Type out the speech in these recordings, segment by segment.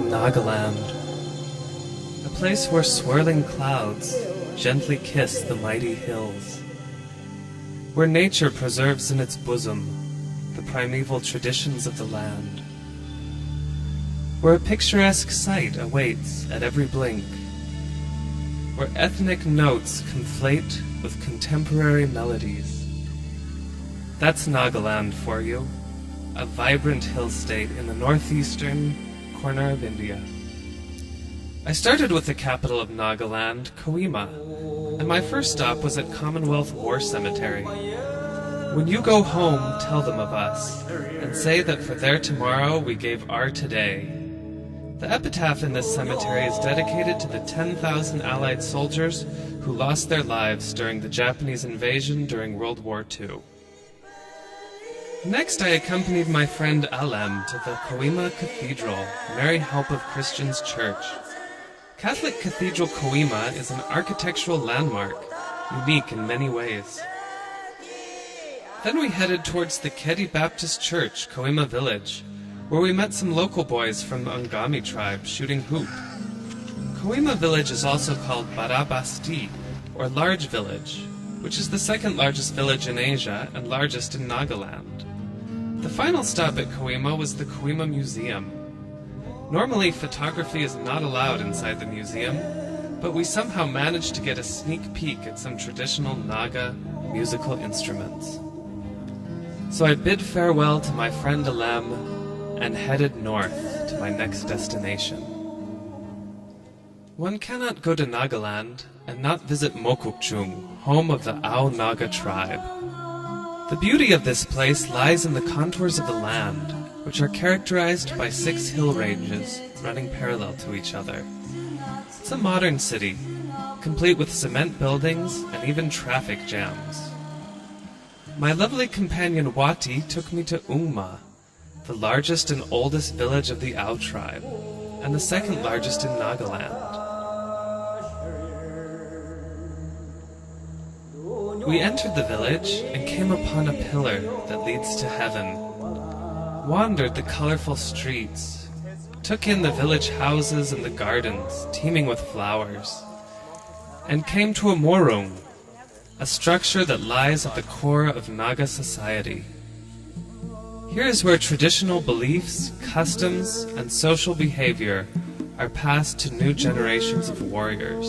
Nagaland, a place where swirling clouds gently kiss the mighty hills, where nature preserves in its bosom the primeval traditions of the land, where a picturesque sight awaits at every blink, where ethnic notes conflate with contemporary melodies. That's Nagaland for you, a vibrant hill state in the northeastern corner of India. I started with the capital of Nagaland, Kohima, and my first stop was at Commonwealth War Cemetery. When you go home, tell them of us, and say that for their tomorrow we gave our today. The epitaph in this cemetery is dedicated to the 10,000 Allied soldiers who lost their lives during the Japanese invasion during World War II. Next, I accompanied my friend Alem to the Kohima Cathedral, Mary Help of Christians Church. Catholic Cathedral Kohima is an architectural landmark, unique in many ways. Then we headed towards the Kedi Baptist Church, Kohima Village, where we met some local boys from the Angami tribe shooting hoop. Kohima Village is also called Barabasti, or Large Village, which is the second largest village in Asia and largest in Nagaland. The final stop at Kohima was the Kohima Museum. Normally, photography is not allowed inside the museum, but we somehow managed to get a sneak peek at some traditional Naga musical instruments. So I bid farewell to my friend Alem and headed north to my next destination. One cannot go to Nagaland and not visit Mokokchung, home of the Ao Naga tribe. The beauty of this place lies in the contours of the land, which are characterized by 6 hill ranges running parallel to each other. It's a modern city, complete with cement buildings and even traffic jams. My lovely companion Wati took me to Ungma, the largest and oldest village of the Ao tribe, and the second largest in Nagaland. We entered the village and came upon a pillar that leads to heaven, wandered the colorful streets, took in the village houses and the gardens teeming with flowers, and came to a morung, a structure that lies at the core of Naga society. Here is where traditional beliefs, customs, and social behavior are passed to new generations of warriors.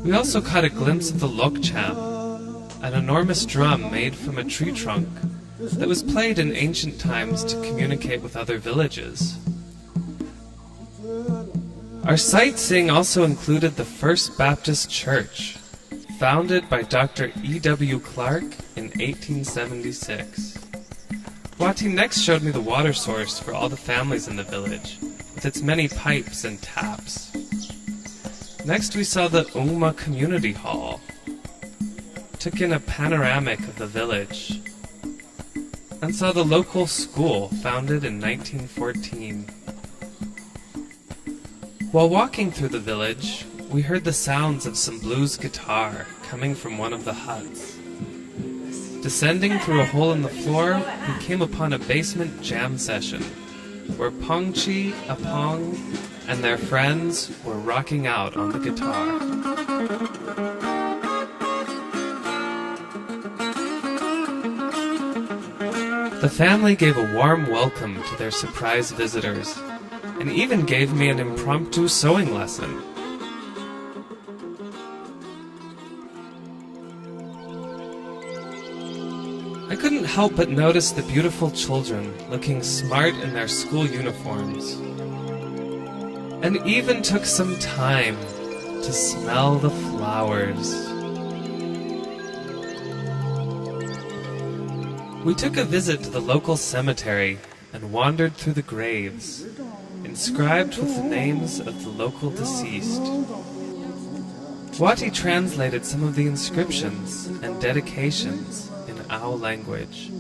We also caught a glimpse of the lokcham, an enormous drum made from a tree trunk that was played in ancient times to communicate with other villages. Our sightseeing also included the First Baptist Church, founded by Dr. E.W. Clark in 1876. Wati next showed me the water source for all the families in the village, with its many pipes and taps. Next we saw the Ungma Community Hall, took in a panoramic of the village, and saw the local school founded in 1914. While walking through the village, we heard the sounds of some blues guitar coming from one of the huts. Descending through a hole in the floor, we came upon a basement jam session, where Pongchi, Apong, and their friends were rocking out on the guitar. The family gave a warm welcome to their surprise visitors, and even gave me an impromptu sewing lesson. I couldn't help but notice the beautiful children looking smart in their school uniforms, and even took some time to smell the flowers. We took a visit to the local cemetery and wandered through the graves, inscribed with the names of the local deceased. Wati translated some of the inscriptions and dedications in Ao language.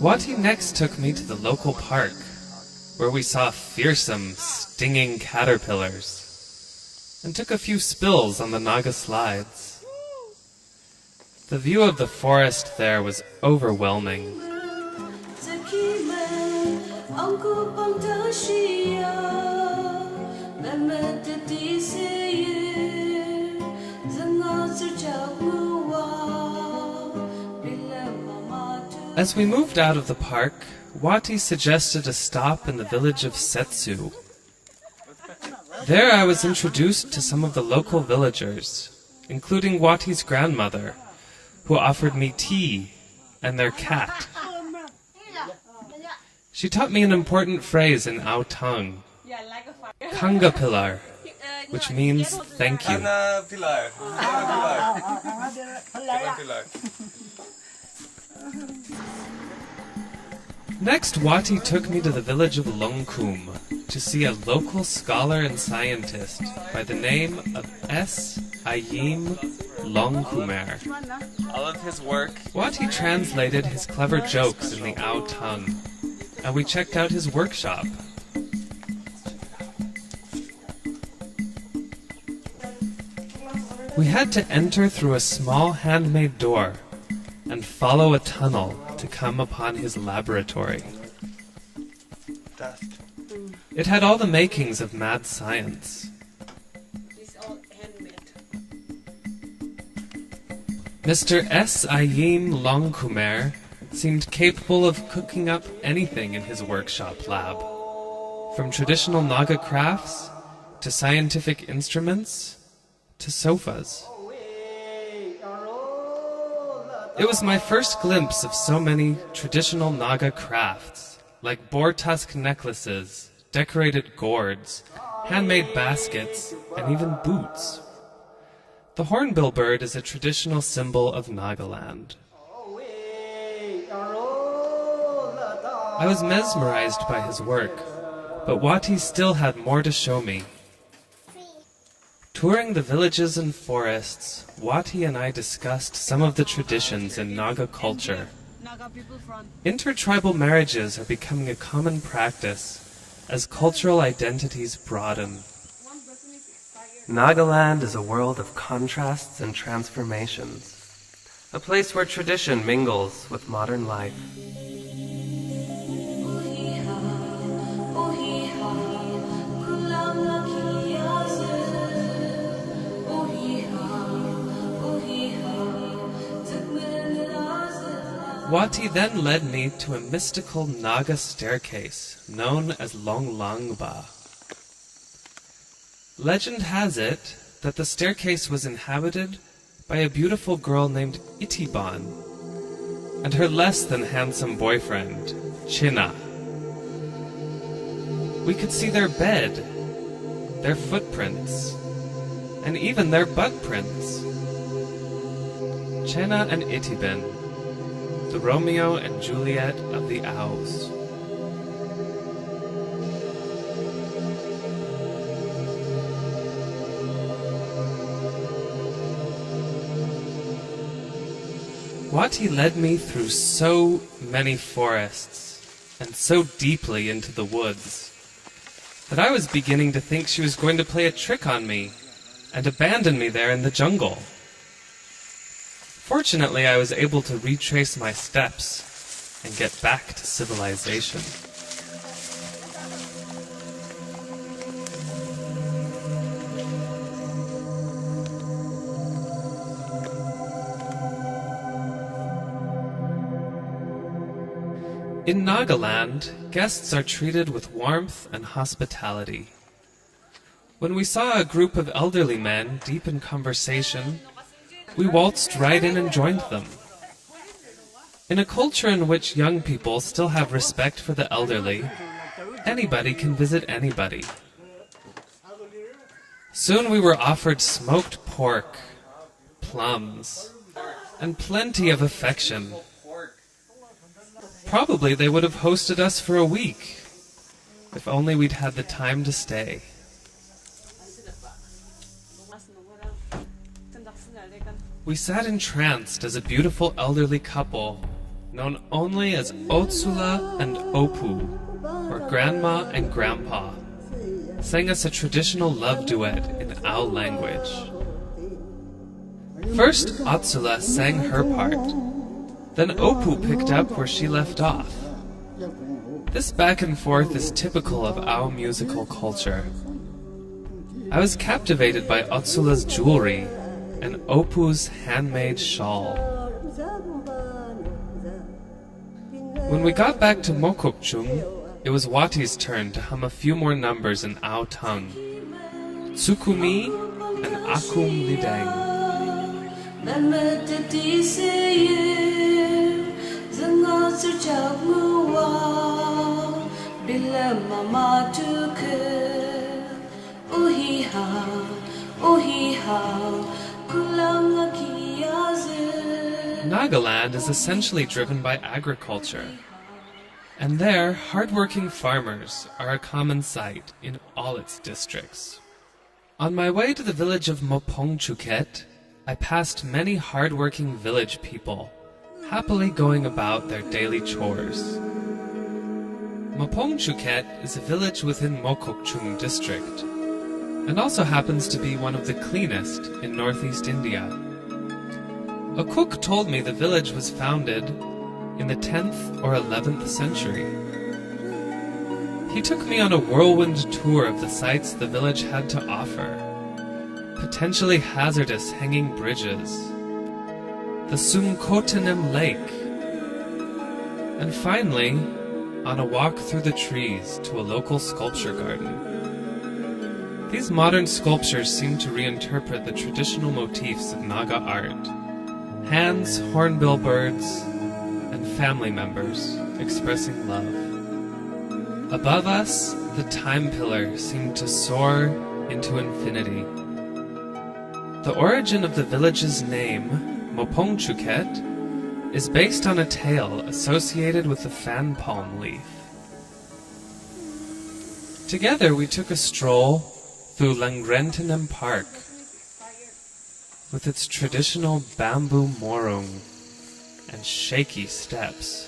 Wati next took me to the local park, where we saw fearsome, stinging caterpillars, and took a few spills on the Naga slides. The view of the forest there was overwhelming. As we moved out of the park, Wati suggested a stop in the village of Setsu. There I was introduced to some of the local villagers, including Wati's grandmother, who offered me tea and their cat. She taught me an important phrase in our tongue, Kanga Pilar, which means thank you. Next, Wati took me to the village of Longkum to see a local scholar and scientist by the name of S. Ayim Longkumer. All of his work. Wati translated his clever jokes in the Ao tongue, and we checked out his workshop. We had to enter through a small handmade door and follow a tunnel to come upon his laboratory. Dust. It had all the makings of mad science. It's all handmade. Mr. S. Ayim Longkumer seemed capable of cooking up anything in his workshop lab, from traditional Naga crafts to scientific instruments to sofas. It was my first glimpse of so many traditional Naga crafts, like boar tusk necklaces, decorated gourds, handmade baskets, and even boots. The hornbill bird is a traditional symbol of Nagaland. I was mesmerized by his work, but Wati still had more to show me. Touring the villages and forests, Wati and I discussed some of the traditions in Naga culture. Intertribal marriages are becoming a common practice as cultural identities broaden. Nagaland is a world of contrasts and transformations, a place where tradition mingles with modern life. Wati then led me to a mystical Naga staircase known as Longlangba. Legend has it that the staircase was inhabited by a beautiful girl named Itiban and her less than handsome boyfriend, China. We could see their bed, their footprints, and even their butt prints. Chena and Itiban, the Romeo and Juliet of the Aos. Wati led me through so many forests and so deeply into the woods that I was beginning to think she was going to play a trick on me and abandon me there in the jungle. Fortunately, I was able to retrace my steps and get back to civilization. In Nagaland, guests are treated with warmth and hospitality. When we saw a group of elderly men deep in conversation, we waltzed right in and joined them. In a culture in which young people still have respect for the elderly, anybody can visit anybody. Soon we were offered smoked pork, plums, and plenty of affection. Probably they would have hosted us for a week, if only we'd had the time to stay. We sat entranced as a beautiful elderly couple, known only as Otsula and Opu, or Grandma and Grandpa, sang us a traditional love duet in Ao language. First, Atsula sang her part. Then Opu picked up where she left off. This back and forth is typical of Ao musical culture. I was captivated by Atsula's jewelry and Opu's handmade shawl. When we got back to Mokokchung, it was Wati's turn to hum a few more numbers in Ao tongue. Tsukumi and Akum Lidang. Nagaland is essentially driven by agriculture, and there, hard-working farmers are a common sight in all its districts. On my way to the village of Mopongchuket, I passed many hard-working village people, happily going about their daily chores. Mopongchuket is a village within Mokokchung district, and also happens to be one of the cleanest in northeast India. A cook told me the village was founded in the 10th or 11th century. He took me on a whirlwind tour of the sights the village had to offer. Potentially hazardous hanging bridges, the Sumkotanem Lake, and finally, on a walk through the trees to a local sculpture garden. These modern sculptures seem to reinterpret the traditional motifs of Naga art: hands, hornbill birds, and family members expressing love. Above us, the time pillar seemed to soar into infinity. The origin of the village's name, Mopongchuket, is based on a tale associated with the fan palm leaf. Together we took a stroll through Langrentenem Park with its traditional bamboo morung and shaky steps.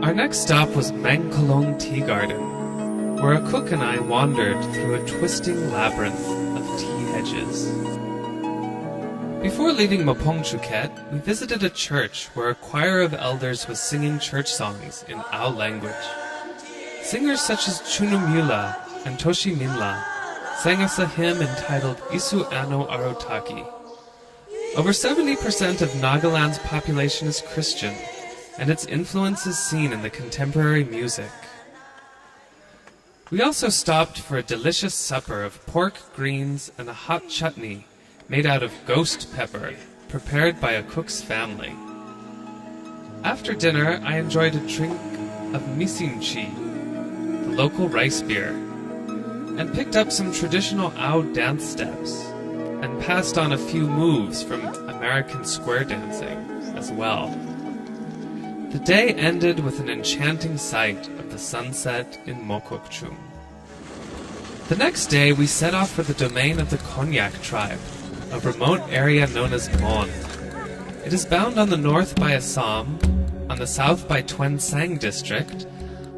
Our next stop was Mangkolong Tea Garden, where a cook and I wandered through a twisting labyrinth of tea hedges. Before leaving Mopongchuket, we visited a church where a choir of elders was singing church songs in Ao language. Singers such as Chunumula and Toshi Minla sang us a hymn entitled Isu Ano Arotaki. Over 70% of Nagaland's population is Christian, and its influence is seen in the contemporary music. We also stopped for a delicious supper of pork, greens, and a hot chutney made out of ghost pepper, prepared by a cook's family. After dinner, I enjoyed a drink of misimchi, the local rice beer, and picked up some traditional Ao dance steps, and passed on a few moves from American square dancing as well. The day ended with an enchanting sight of the sunset in Mokokchung. The next day, we set off for the domain of the Konyak tribe, a remote area known as Mon. It is bound on the north by Assam, on the south by Twensang district,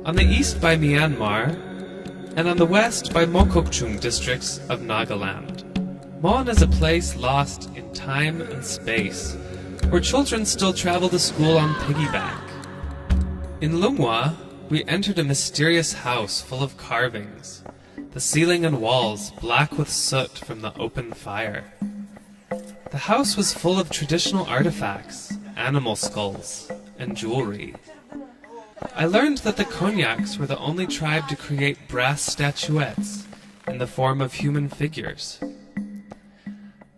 on the east by Myanmar, and on the west by Mokokchung districts of Nagaland. Mon is a place lost in time and space, where children still travel to school on piggyback. In Lumwa, we entered a mysterious house full of carvings, the ceiling and walls black with soot from the open fire. The house was full of traditional artifacts, animal skulls, and jewelry. I learned that the Konyaks were the only tribe to create brass statuettes in the form of human figures.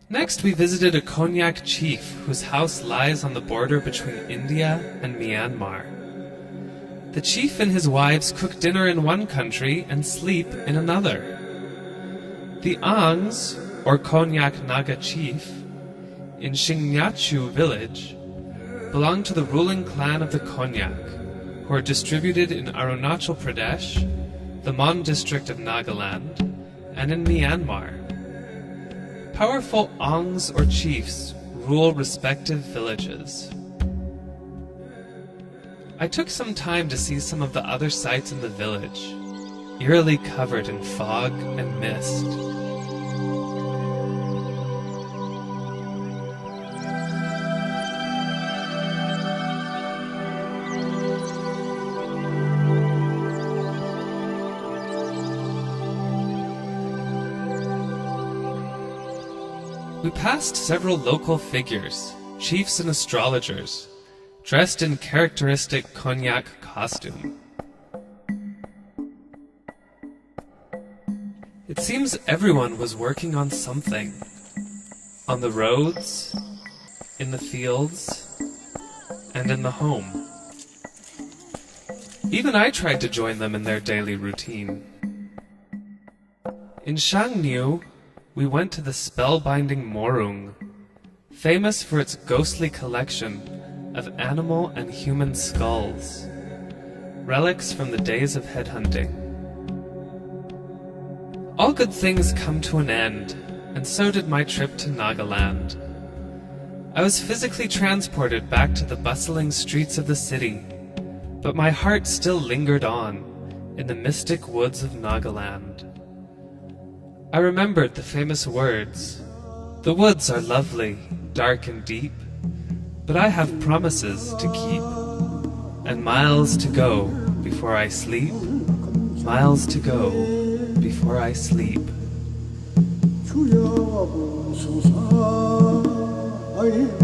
Next, we visited a Konyak chief whose house lies on the border between India and Myanmar. The chief and his wives cook dinner in one country and sleep in another. The Angs, or Konyak Naga chief, in Shingnyachu village, belong to the ruling clan of the Konyak, who are distributed in Arunachal Pradesh, the Mon district of Nagaland, and in Myanmar. Powerful Ongs or chiefs rule respective villages. I took some time to see some of the other sights in the village, eerily covered in fog and mist. We passed several local figures, chiefs and astrologers, dressed in characteristic Konyak costume. It seems everyone was working on something. On the roads, in the fields, and in the home. Even I tried to join them in their daily routine. In Shangniu, we went to the spellbinding Morung, famous for its ghostly collection of animal and human skulls, relics from the days of headhunting. All good things come to an end, and so did my trip to Nagaland. I was physically transported back to the bustling streets of the city, but my heart still lingered on in the mystic woods of Nagaland. I remembered the famous words, "The woods are lovely, dark and deep, but I have promises to keep, and miles to go before I sleep, miles to go before I sleep." 주여 보소서 아이가